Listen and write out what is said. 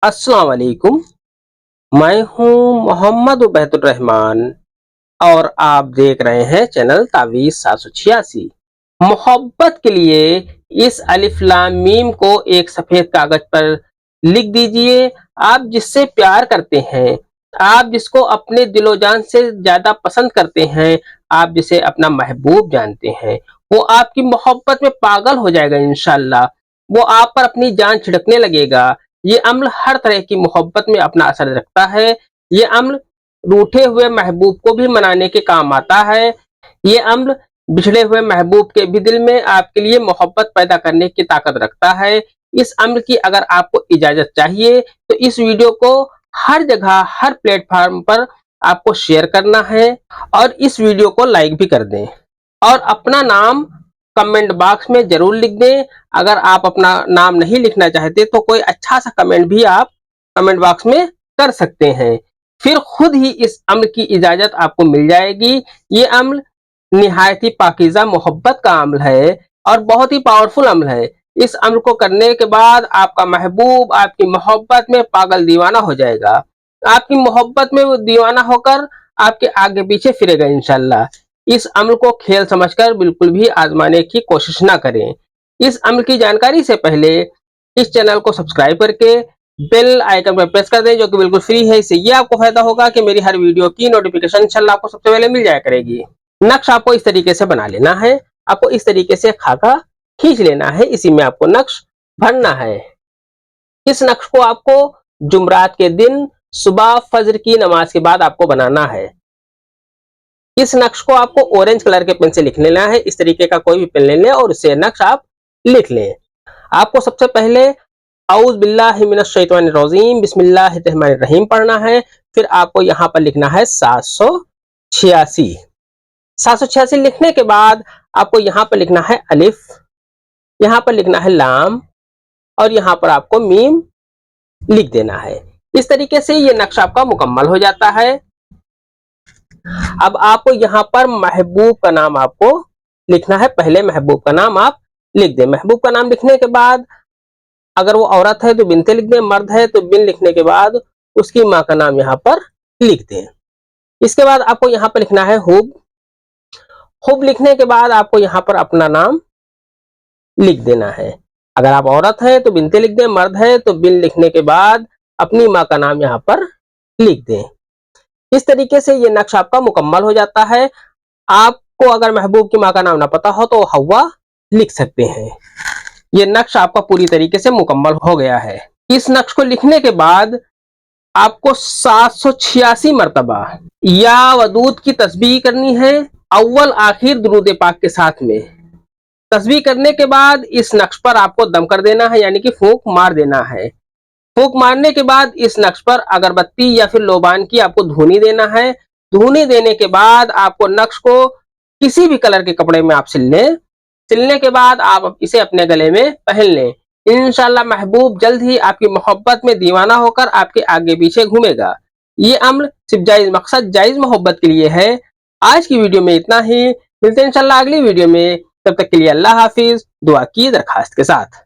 अस्सलाम वालेकुम। मैं हूं मोहम्मद उबैदुर रहमान और आप देख रहे हैं चैनल तावीज़ 786। मोहब्बत के लिए इस अलिफ लाम मीम को एक सफेद कागज पर लिख दीजिए। आप जिससे प्यार करते हैं, आप जिसको अपने दिलो जान से ज्यादा पसंद करते हैं, आप जिसे अपना महबूब जानते हैं, वो आपकी मोहब्बत में पागल हो जाएगा इंशाल्लाह। वो आप पर अपनी जान छिड़कने लगेगा। ये अम्ल हर तरह की मोहब्बत में अपना असर रखता है। ये अम्ल रूठे हुए महबूब को भी मनाने के काम आता है। ये अम्ल बिछड़े हुए महबूब के भी दिल में आपके लिए मोहब्बत पैदा करने की ताकत रखता है। इस अम्ल की अगर आपको इजाजत चाहिए तो इस वीडियो को हर जगह, हर प्लेटफॉर्म पर आपको शेयर करना है और इस वीडियो को लाइक भी कर दें और अपना नाम कमेंट बॉक्स में जरूर लिख दें। अगर आप अपना नाम नहीं लिखना चाहते तो कोई अच्छा सा कमेंट भी आप कमेंट बॉक्स में कर सकते हैं। फिर खुद ही इस अम्ल की इजाजत आपको मिल जाएगी। ये अम्ल निहायत ही पाकीज़ा मोहब्बत का अम्ल है और बहुत ही पावरफुल अम्ल है। इस अम्ल को करने के बाद आपका महबूब आपकी मोहब्बत में पागल दीवाना हो जाएगा। आपकी मोहब्बत में वो दीवाना होकर आपके आगे पीछे फिरेगा इंशाल्लाह। इस अम्ल को खेल समझकर बिल्कुल भी आजमाने की कोशिश ना करें। इस अम्ल की जानकारी से पहले इस चैनल को सब्सक्राइब करके बेल आइकन पर प्रेस कर दें, जो कि बिल्कुल फ्री है। इससे ये आपको फायदा होगा कि मेरी हर वीडियो की नोटिफिकेशन इंशाल्लाह आपको सबसे पहले मिल जाया करेगी। नक्श आपको इस तरीके से बना लेना है। आपको इस तरीके से खाका खींच लेना है। इसी में आपको नक्श भरना है। इस नक्श को आपको जुमरात के दिन सुबह फजर की नमाज के बाद आपको बनाना है। इस नक्श को आपको ऑरेंज कलर के पेन से लिख लेना है। इस तरीके का कोई भी पेन ले लें और उससे नक्श आप लिख लें। आपको सबसे पहले औज़ बिल्लाहि मिनश शैतानिर रजीम बिस्मिल्लाहिर रहमानिर रहीम पढ़ना है। फिर आपको यहाँ पर लिखना है 786। 786 लिखने के बाद आपको यहाँ पर लिखना है अलिफ, यहाँ पर लिखना है लाम और यहाँ पर आपको मीम लिख देना है। इस तरीके से ये नक्शा आपका मुकम्मल हो जाता है। अब आपको यहाँ पर महबूब का नाम आपको लिखना है। पहले महबूब का नाम आप लिख दें। महबूब का नाम लिखने के बाद अगर वो औरत है तो बिनते लिख दें, मर्द है तो बिन लिखने के बाद उसकी माँ का नाम यहाँ पर लिख दें। इसके बाद आपको यहाँ पर लिखना है हुब। हुब लिखने के बाद आपको यहाँ पर अपना नाम लिख देना है। अगर आप औरत है तो बिनते लिख दें, मर्द है तो बिन लिखने के बाद अपनी माँ का नाम यहाँ पर लिख दें। इस तरीके से ये नक्शा आपका मुकम्मल हो जाता है। आपको अगर महबूब की माँ का नाम ना पता हो तो हवा लिख सकते हैं। ये नक्शा आपका पूरी तरीके से मुकम्मल हो गया है। इस नक्श को लिखने के बाद आपको 786 मरतबा या वदूद की तस्बीह करनी है, अव्वल आखिर दुरूद पाक के साथ में। तस्बीह करने के बाद इस नक्श पर आपको दम कर देना है, यानी कि फूंक मार देना है। फूंक मारने के बाद इस नक्श पर अगरबत्ती या फिर लोबान की आपको धुनी देना है। धुनी देने के बाद आपको नक्श को किसी भी कलर के कपड़े में आप सिल लें। सिलने के बाद आप इसे अपने गले में पहन लें। इंशाल्लाह महबूब जल्द ही आपकी मोहब्बत में दीवाना होकर आपके आगे पीछे घूमेगा। ये अम्ल सिर्फ जायज मकसद, जायज मोहब्बत के लिए है। आज की वीडियो में इतना ही। मिलते हैं इंशाल्लाह अगली वीडियो में। तब तक के लिए अल्लाह हाफिज। दुआ की दरखास्त के साथ।